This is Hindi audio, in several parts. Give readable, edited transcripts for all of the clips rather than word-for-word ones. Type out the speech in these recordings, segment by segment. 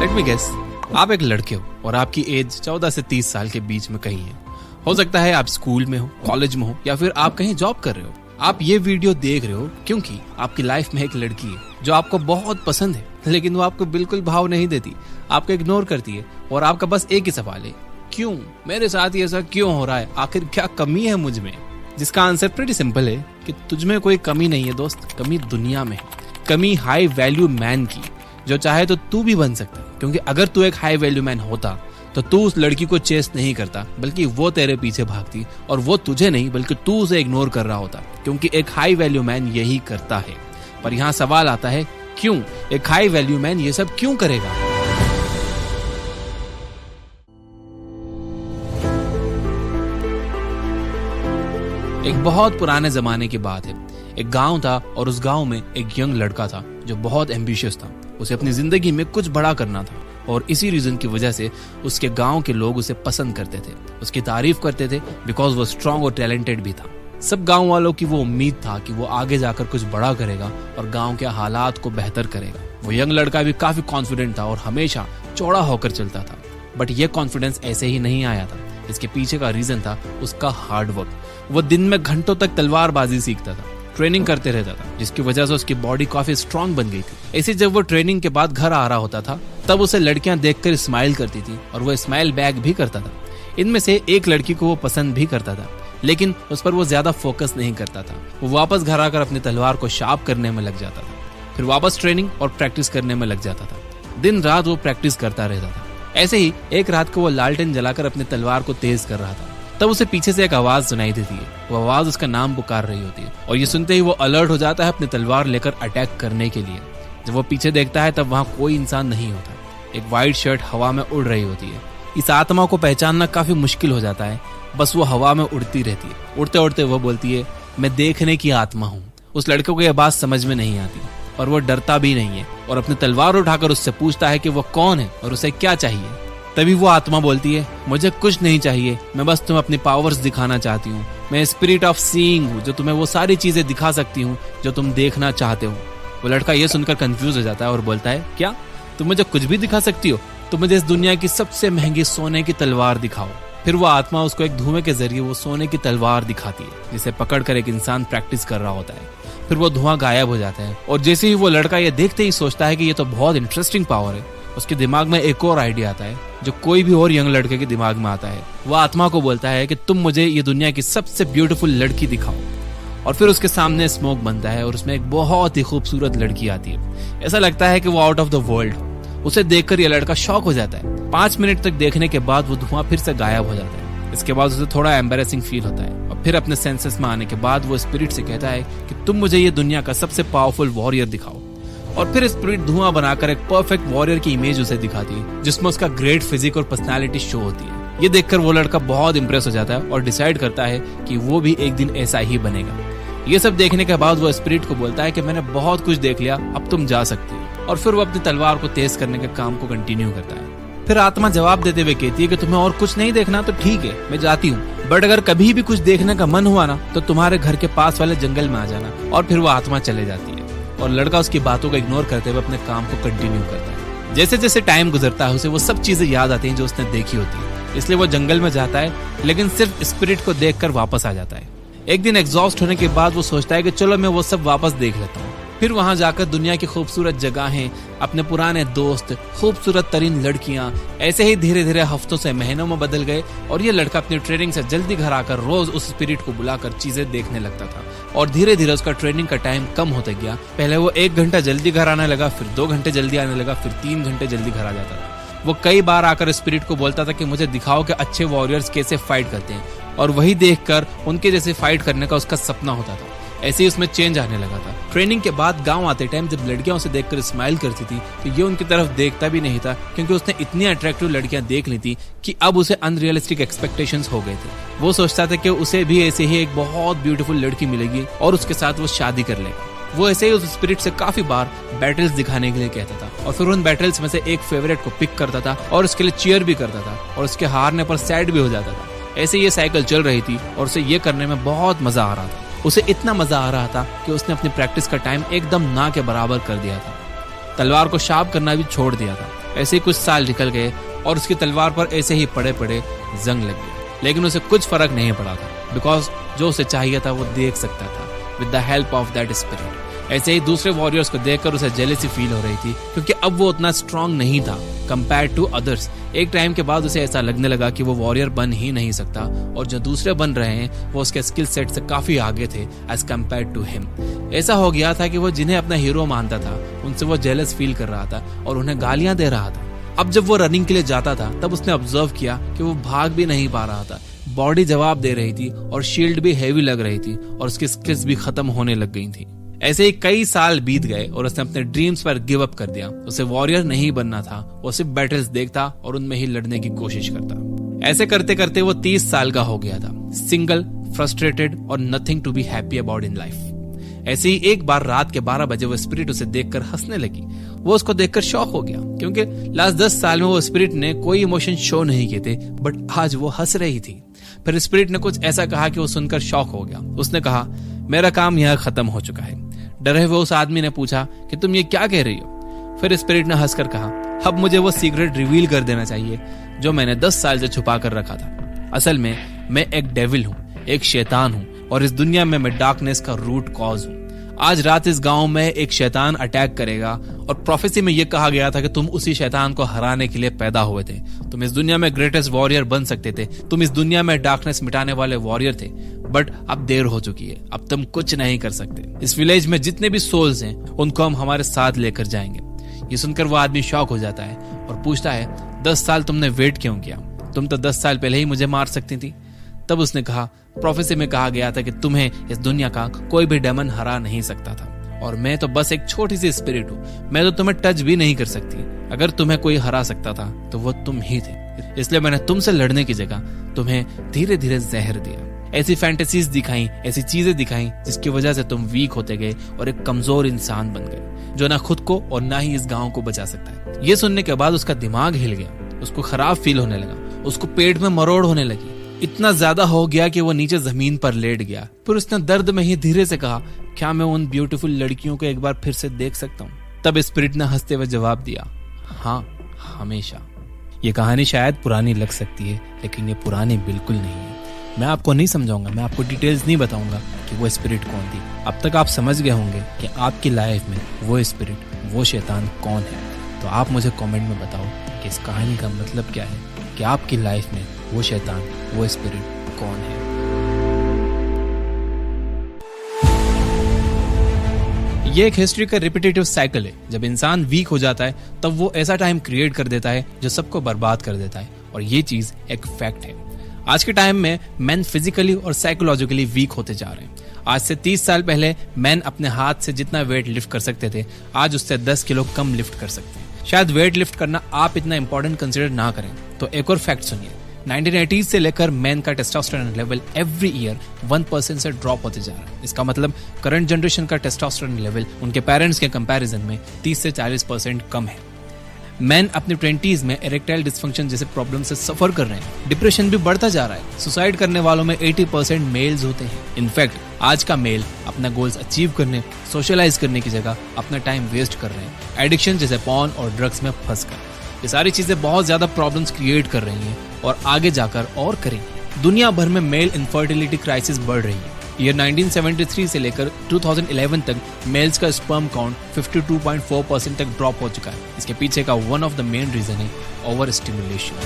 लेट मी गेस, आप एक लड़के हो और आपकी एज 14 से 30 साल के बीच में कहीं है। हो सकता है आप स्कूल में हो, कॉलेज में हो या फिर आप कहीं जॉब कर रहे हो। आप ये वीडियो देख रहे हो क्योंकि आपकी लाइफ में एक लड़की है जो आपको बहुत पसंद है, लेकिन वो आपको बिल्कुल भाव नहीं देती, आपको इग्नोर करती है और आपका बस एक ही सवाल है, क्यों मेरे साथ ये ऐसा क्यों हो रहा है, आखिर क्या कमी है मुझ में। जिसका आंसर प्रीटी सिंपल है कि तुझ में कोई कमी नहीं है दोस्त, कमी दुनिया में है। कमी हाई वैल्यू मैन की, जो चाहे तो तू भी बन सकता है, क्योंकि अगर तू एक हाई वैल्यू मैन होता तो तू उस लड़की को चेस नहीं करता, बल्कि वो तेरे पीछे भागती और वो तुझे नहीं बल्कि तू उसे इग्नोर कर रहा होता, क्योंकि एक हाई वैल्यू मैन यही करता है। पर यहाँ सवाल आता है, क्यों एक हाई वैल्यू मैन ये सब क्यों करेगा। एक बहुत पुराने जमाने की बात है। एक गांव था और उस गांव में एक यंग लड़का था जो बहुत एम्बिशियस था। उसे अपनी जिंदगी में कुछ बड़ा करना था और इसी रीजन की वजह से उसके गांव के लोग उसे पसंद करते थे, उसकी तारीफ करते थे, बिकॉज वो स्ट्रांग और टैलेंटेड भी था। सब गांव वालों की वो उम्मीद था कि वो आगे जाकर कुछ बड़ा करेगा और गांव के हालात को बेहतर करेगा। वो यंग लड़का भी काफी कॉन्फिडेंट था और हमेशा चौड़ा होकर चलता था। बट ये कॉन्फिडेंस ऐसे ही नहीं आया था। इसके पीछे का रीजन था उसका हार्ड वर्क। वो दिन में घंटों तक तलवारबाजी सीखता था, ट्रेनिंग करते रहता था, जिसकी वजह से उसकी बॉडी काफी स्ट्रांग बन गई थी। ऐसे जब वो ट्रेनिंग के बाद घर आ रहा होता था तब उसे लड़कियां देखकर स्माइल करती थी और वो स्माइल बैक भी करता था। इनमें से एक लड़की को वो पसंद भी करता था, लेकिन उस पर वो ज्यादा फोकस नहीं करता था। वो वापस घर आकर अपनी तलवार को शार्प करने में लग जाता था, फिर वापस ट्रेनिंग और प्रैक्टिस करने में लग जाता था। दिन रात वो प्रैक्टिस करता रहता था। ऐसे ही एक रात को वो लालटेन जलाकर अपनी तलवार को तेज कर रहा था, तब उसे पीछे से एक आवाज सुनाई देती है। वो आवाज उसका नाम पुकार रही होती है और ये सुनते ही वो अलर्ट हो जाता है अपनी तलवार लेकर अटैक करने के लिए। जब वो पीछे देखता है तब वहाँ कोई इंसान नहीं होता। एक व्हाइट शर्ट हवा में उड़ रही होती है। इस आत्मा को पहचानना काफी मुश्किल हो जाता है, बस वो हवा में उड़ती रहती है। उड़ते उड़ते वो बोलती है, मैं देखने की आत्मा हूँ। उस लड़के को यह बात समझ में नहीं आती और वो डरता भी नहीं है और अपनी तलवार उठाकर उससे पूछता है कि वो कौन है और उसे क्या चाहिए। तभी वो आत्मा बोलती है, मुझे कुछ नहीं चाहिए, मैं बस तुम्हें अपनी पावर्स दिखाना चाहती हूँ। मैं स्पिरिट ऑफ सीइंग हूँ जो तुम्हें वो सारी चीजें दिखा सकती हूँ जो तुम देखना चाहते हो। वो लड़का ये सुनकर कंफ्यूज हो जाता है और बोलता है, क्या तुम मुझे कुछ भी दिखा सकती हो? तुम मुझे इस दुनिया की सबसे महंगी सोने की तलवार दिखाओ। फिर वो आत्मा उसको एक धुएं के जरिए वो सोने की तलवार दिखाती है, जिसे पकड़कर एक इंसान प्रैक्टिस कर रहा होता है। फिर वो धुआं गायब हो जाता है और जैसे ही वो लड़का ये देखते ही सोचता है कि ये तो बहुत इंटरेस्टिंग पावर है, उसके दिमाग में एक और आइडिया आता है जो कोई भी और यंग लड़के के दिमाग में आता है। वो आत्मा को बोलता है कि तुम मुझे ये दुनिया की सबसे ब्यूटीफुल लड़की दिखाओ। और फिर उसके सामने स्मोक बनता है और उसमें एक बहुत ही खूबसूरत लड़की आती है। ऐसा लगता है कि वो आउट ऑफ द वर्ल्ड। उसे देखकर ये लड़का शॉक हो जाता है। 5 मिनट तक देखने के बाद वो धुआं फिर से गायब हो जाता है। इसके बाद उसे थोड़ा एम्बैरेसिंग फील होता है और फिर अपने सेंसेस में आने के बाद वो स्पिरिट से कहता है कि तुम मुझे ये दुनिया का सबसे पावरफुल वॉरियर दिखाओ। और फिर स्पिरिट धुआं बनाकर एक परफेक्ट वॉरियर की इमेज उसे दिखाती है, जिसमें उसका ग्रेट फिजिक और पर्सनालिटी शो होती है। ये देखकर वो लड़का बहुत इंप्रेस हो जाता है और डिसाइड करता है कि वो भी एक दिन ऐसा ही बनेगा। ये सब देखने के बाद वो स्पिरिट को बोलता है कि मैंने बहुत कुछ देख लिया, अब तुम जा सकती हो। और फिर वो अपनी तलवार को तेज करने के काम को कंटिन्यू करता है। फिर आत्मा जवाब देते हुए कहती है कि तुम्हें और कुछ नहीं देखना तो ठीक है, मैं जाती हूँ, बट अगर कभी भी कुछ देखने का मन हुआ ना तो तुम्हारे घर के पास वाले जंगल में आ जाना। और फिर वो आत्मा चले जाती है और लड़का उसकी बातों को इग्नोर करते हुए अपने काम को कंटिन्यू करता है। जैसे जैसे टाइम गुजरता है उसे वो सब चीजें याद आती हैं जो उसने देखी होती है, इसलिए वो जंगल में जाता है, लेकिन सिर्फ स्पिरिट को देखकर वापस आ जाता है। एक दिन एग्जॉस्ट होने के बाद वो सोचता है कि चलो मैं वो सब वापस देख लेता हूँ। फिर वहां जाकर दुनिया की खूबसूरत जगहें, अपने पुराने दोस्त, खूबसूरत तरीन लड़कियां, ऐसे ही धीरे धीरे हफ्तों से महीनों में बदल गए और ये लड़का अपनी ट्रेनिंग से जल्दी घर आकर रोज उस स्पिरिट को बुलाकर चीजें देखने लगता था। और धीरे धीरे उसका ट्रेनिंग का टाइम कम होता गया। पहले वो 1 घंटा जल्दी घर आने लगा, फिर 2 घंटे जल्दी आने लगा, फिर 3 घंटे जल्दी घर आ जाता था। वो कई बार आकर स्पिरिट को बोलता था कि मुझे दिखाओ कि अच्छे वॉरियर्स कैसे फाइट करते हैं, और वही देखकर उनके जैसे फाइट करने का उसका सपना होता था। ऐसे ही उसमें चेंज आने लगा था। ट्रेनिंग के बाद गांव आते टाइम जब लड़कियां उसे देखकर स्माइल करती थी तो ये उनकी तरफ देखता भी नहीं था, क्योंकि उसने इतनी अट्रैक्टिव लड़कियां देख ली थी कि अब उसे अनरियलिस्टिक एक्सपेक्टेशंस हो गए थे। वो सोचता था कि उसे भी ऐसे ही एक बहुत ब्यूटीफुल लड़की मिलेगी और उसके साथ वो शादी कर लेगा। वो ऐसे ही उस स्पिरिट से काफी बार बैटल्स दिखाने के लिए कहता था और फिर उन बैटल्स में से एक फेवरेट को पिक करता था और उसके लिए चीयर भी करता था और उसके हारने पर सैड भी हो जाता था। ऐसे ये साइकिल चल रही थी और उसे ये करने में बहुत मजा आ रहा था। उसे इतना मजा आ रहा था कि उसने अपनी प्रैक्टिस का टाइम एकदम ना के बराबर कर दिया था। तलवार को शार्प करना भी छोड़ दिया था ऐसे ही कुछ साल निकल गए और उसकी तलवार पर ऐसे ही पड़े पड़े जंग लग गई, लेकिन उसे कुछ फर्क नहीं पड़ा था, बिकॉज जो उसे चाहिए था वो देख सकता था with the help of that spirit. ऐसे ही दूसरे वॉरियर्स को देखकर उसे जेलेसी फील हो रही थी, क्योंकि अब वो उतना स्ट्रांग नहीं था कंपेयर टू अदर्स। एक टाइम के बाद उसे ऐसा लगने लगा कि वो वॉरियर बन ही नहीं सकता, और जो दूसरे बन रहे हैं वो उसके स्किल सेट से काफी आगे थे एज कंपेयर टू हिम। ऐसा हो गया था कि वो जिन्हें अपना हीरो मानता था उनसे वो जेलस फील कर रहा था और उन्हें गालियां दे रहा था। अब जब वो रनिंग के लिए जाता था तब उसने ऑब्जर्व किया कि वो भाग भी नहीं पा रहा था, बॉडी जवाब दे रही थी और शील्ड भी हेवी लग रही थी और उसकी स्किल्स भी खत्म होने लग गई थी। ऐसे ही कई साल बीत गए और उसने अपने ड्रीम्स पर गिव अप कर दिया। उसे वॉरियर नहीं बनना था, वो सिर्फ बैटल्स देखता और उनमें ही लड़ने की कोशिश करता। ऐसे करते करते वो 30 साल का हो गया था, सिंगल, फ्रस्ट्रेटेड और nothing to be happy about in life. ऐसे ही एक बार रात के 12 बजे वो स्पिरिट उसे देखकर हंसने लगी। वो उसको देखकर शॉक हो गया, क्योंकि लास्ट 10 साल में वो स्पिरिट ने कोई इमोशन शो नहीं किए थे, बट आज वो हंस रही थी। फिर स्पिरिट ने कुछ ऐसा कहा कि वो सुनकर शॉक हो गया। उसने कहा, मेरा काम यहाँ खत्म हो चुका है। डरे हुए उस आदमी ने पूछा कि तुम ये क्या कह रही हो? फिर स्पिरिट ने हंसकर कहा, अब मुझे वो सीक्रेट रिवील कर देना चाहिए जो मैंने 10 साल से छुपा कर रखा था। असल में मैं एक डेविल हूँ, एक शैतान हूँ, और इस दुनिया में मैं डार्कनेस का रूट कॉज हूँ। आज रात इस गांव में एक शैतान अटैक करेगा, और प्रोफेसी में यह कहा गया था कि तुम उसी शैतान को हराने के लिए पैदा हुए थे। तुम इस दुनिया में ग्रेटेस्ट वॉरियर बन सकते थे, तुम इस दुनिया में डार्कनेस मिटाने वाले वॉरियर थे, बट अब देर हो चुकी है, अब तुम कुछ नहीं कर सकते। इस विलेज में जितने भी सोल्स हैं उनको हम हमारे साथ लेकर जाएंगे। ये सुनकर वो आदमी शॉक हो जाता है और पूछता है, 10 साल तुमने वेट क्यों किया? तुम तो 10 साल पहले ही मुझे मार सकती थी। तब उसने कहा, प्रोफेसी में कहा गया था कि तुम्हें इस दुनिया का कोई भी डेमन हरा नहीं सकता था, और मैं तो बस एक छोटी सी स्पिरिट हूँ, मैं तो तुम्हें टच भी नहीं कर सकती। अगर तुम्हें कोई हरा सकता था तो वो तुम ही थे, इसलिए मैंने तुमसे लड़ने की जगह तुम्हें धीरे धीरे जहर दिया। ऐसी फैंटेसीज दिखाई, ऐसी चीजें दिखाई जिसकी वजह से तुम वीक होते गए और एक कमजोर इंसान बन गए, जो ना खुद को और ना ही इस गांव को बचा सकता है। ये सुनने के बाद उसका दिमाग हिल गया, उसको खराब फील होने लगा, उसको पेट में मरोड़ होने लगी। इतना ज्यादा हो गया कि वो नीचे जमीन पर लेट गया। फिर उसने दर्द में ही धीरे से कहा, क्या मैं उन ब्यूटीफुल लड़कियों को एक बार फिर से देख सकता हूँ? तब स्पिरिट ने हंसते हुए जवाब दिया, हाँ, हमेशा। ये कहानी शायद पुरानी लग सकती है, लेकिन ये पुरानी बिल्कुल नहीं है। मैं आपको नहीं समझाऊंगा, मैं आपको डिटेल्स नहीं बताऊंगा कि वो स्पिरिट कौन थी। अब तक आप समझ गए होंगे कि आपकी लाइफ में वो स्पिरिट, वो शैतान कौन है। तो आप मुझे कमेंट में बताओ कि इस कहानी का मतलब क्या है, कि आपकी लाइफ में वो शैतान, वो स्पिरिट कौन है। ये एक हिस्ट्री का रिपीटेटिव साइकिल है। जब इंसान वीक हो जाता है तब वो ऐसा टाइम क्रिएट कर देता है जो सबको बर्बाद कर देता है, और ये चीज एक फैक्ट है। आज के टाइम में मैन फिजिकली और साइकोलॉजिकली वीक होते जा रहे हैं। आज से 30 साल पहले मैन अपने हाथ से जितना वेट लिफ्ट कर सकते थे, आज उससे 10 किलो कम लिफ्ट कर सकते हैं। शायद वेट लिफ्ट करना आप इतना इंपॉर्टेंट कंसिडर ना करें। तो एक और फैक्ट सुनिए, 1980s से लेकर मैन का टेस्टोस्टेरोन लेवल एवरी ईयर 1% से ड्रॉप होते जा रहा है। इसका मतलब करंट जनरेशन का टेस्टोस्टेरोन लेवल उनके पेरेंट्स के कंपैरिजन में 30 से 40% कम है। मैन अपने 20s में इरेक्टाइल डिस्फंक्शन जैसे प्रॉब्लम से सफर कर रहे हैं। डिप्रेशन भी बढ़ता जा रहा है। सुसाइड करने वालों में 80% मेल्स होते हैं। इनफैक्ट आज का मेल अपना गोल्स अचीव करने, सोशलाइज करने की जगह अपना टाइम वेस्ट कर रहे हैं एडिक्शन जैसे पॉर्न और ड्रग्स में फंसकर। ये सारी चीजें बहुत ज्यादा प्रॉब्लम्स क्रिएट कर रही हैं और आगे जाकर और करेंगी। दुनिया भर में मेल इनफर्टिलिटी क्राइसिस बढ़ रही है। ईयर 1973 से लेकर 2011 तक मेल्स का स्पर्म काउंट 52.4% तक ड्रॉप हो चुका है। इसके पीछे का one of the main reason है ओवर स्टिमुलेशन।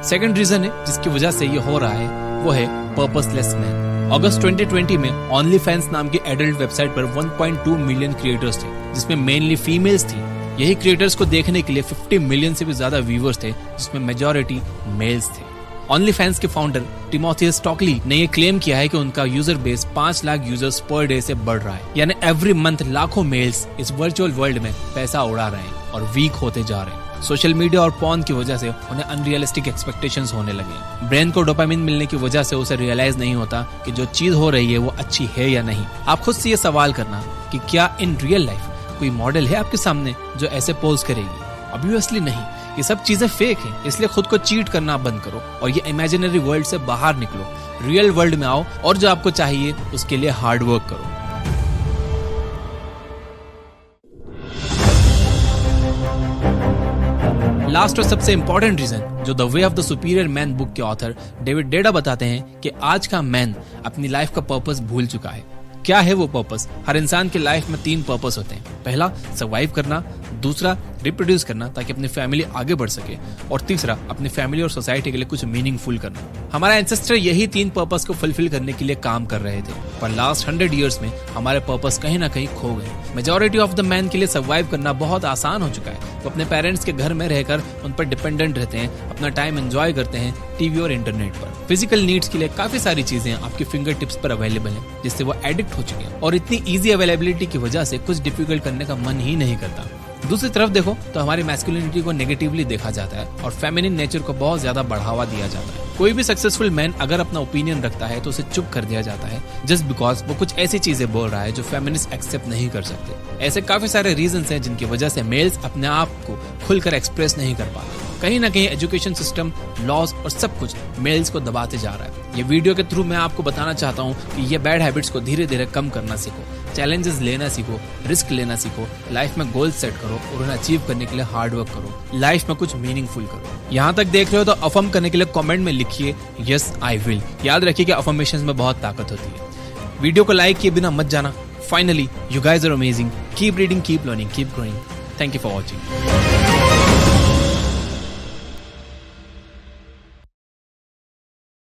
सेकंड रीजन है जिसकी वजह से ये हो रहा है, वो है पर्पसलेस मैन। अगस्त 2020 में ओनली फैंस नाम की एडल्ट वेबसाइट पर 1.2 मिलियन क्रिएटर्स थे, जिसमें मेनली फीमेल्स थी। यही क्रिएटर्स को देखने के लिए 50 मिलियन से भी ज्यादा व्यूअर्स थे, जिसमें मेजॉरिटी मेल्स थे। ओनली फैंस के फाउंडर टिमोथी स्टॉकली ने यह क्लेम किया है कि उनका user base 5 lakh users per day से बढ़ रहा है, यानी एवरी मंथ लाखों मेल्स इस वर्चुअल वर्ल्ड में पैसा उड़ा रहे हैं और वीक होते जा रहे हैं। सोशल मीडिया और पॉर्न की वजह से उन्हें अनरियलिस्टिक एक्सपेक्टेशंस होने लगे। ब्रेन को डोपामिन मिलने की वजह से उसे रियलाइज नहीं होता कि जो चीज हो रही है वो अच्छी है या नहीं। आप खुद से ये सवाल करना कि क्या इन रियल लाइफ कोई मॉडल है आपके सामने जो ऐसे पोज करेगी? ऑब्वियसली नहीं। ये सब चीजें फेक हैं, इसलिए खुद को चीट करना बंद करो और ये इमेजिनरी वर्ल्ड से बाहर निकलो, रियल वर्ल्ड में आओ और जो आपको चाहिए उसके लिए हार्ड वर्क करो। लास्ट और सबसे इंपॉर्टेंट रीजन जो the way of the superior man book के ऑथर डेविड डेडा बताते हैं कि आज का मैन अपनी लाइफ का पर्पस भूल चुका है। क्या है वो पर्पस? हर इंसान की लाइफ में 3 पर्पस होते हैं। पहला सर्वाइव करना, दूसरा रिप्रोड्यूस करना ताकि अपनी फैमिली आगे बढ़ सके, और तीसरा अपनी फैमिली और सोसाइटी के लिए कुछ मीनिंगफुल करना। हमारा एंसेस्टर यही 3 पर्पस को फुलफिल करने के लिए काम कर रहे थे, पर लास्ट 100 ईयर्स में हमारे पर्पस कहीं ना कहीं खो गए। मेजॉरिटी ऑफ द मैन के लिए सर्वाइव करना बहुत आसान हो चुका है। वो अपने पेरेंट्स के घर में रहकर उन पर डिपेंडेंट रहते हैं, अपना टाइम एंजॉय करते हैं टीवी और इंटरनेट पर। फिजिकल नीड्स के लिए काफी सारी चीजें आपके फिंगर टिप्स पर अवेलेबल हैं, जिससे वो एडिक्ट हो चुके हैं, और इतनी इजी अवेलेबिलिटी की वजह से कुछ डिफिकल्ट करने का मन ही नहीं करता। दूसरी तरफ देखो तो हमारी मैस्कुलिनिटी को नेगेटिवली देखा जाता है और फेमिनिन नेचर को बहुत ज्यादा बढ़ावा दिया जाता है। कोई भी सक्सेसफुल मैन अगर अपना ओपिनियन रखता है तो उसे चुप कर दिया जाता है जस्ट बिकॉज वो कुछ ऐसी चीजें बोल रहा है जो फेमिनिस्ट एक्सेप्ट नहीं कर सकते। ऐसे काफी सारे रीजंस हैं जिनकी वजह से मेल्स अपने आप को खुलकर एक्सप्रेस नहीं कर पाते। कहीं ना कहीं एजुकेशन सिस्टम, लॉज और सब कुछ मेल्स को दबाते जा रहा है। ये वीडियो के थ्रू मैं आपको बताना चाहता हूँ कि ये बैड हैबिट्स को धीरे धीरे कम करना सीखो, चैलेंजेस लेना सीखो, रिस्क लेना सीखो, लाइफ में गोल सेट करो और उन्हें अचीव करने के लिए हार्ड वर्क करो, लाइफ में कुछ मीनिंगफुल करो। यहाँ तक देख रहे हो तो अफर्म करने के लिए कमेंट में लिखिए यस आई विल। याद रखिए कि अफर्मेशंस में बहुत ताकत होती है। वीडियो को लाइक किए बिना मत जाना। Finally, you guys are amazing. Keep reading, keep learning, keep growing. Thank you for watching.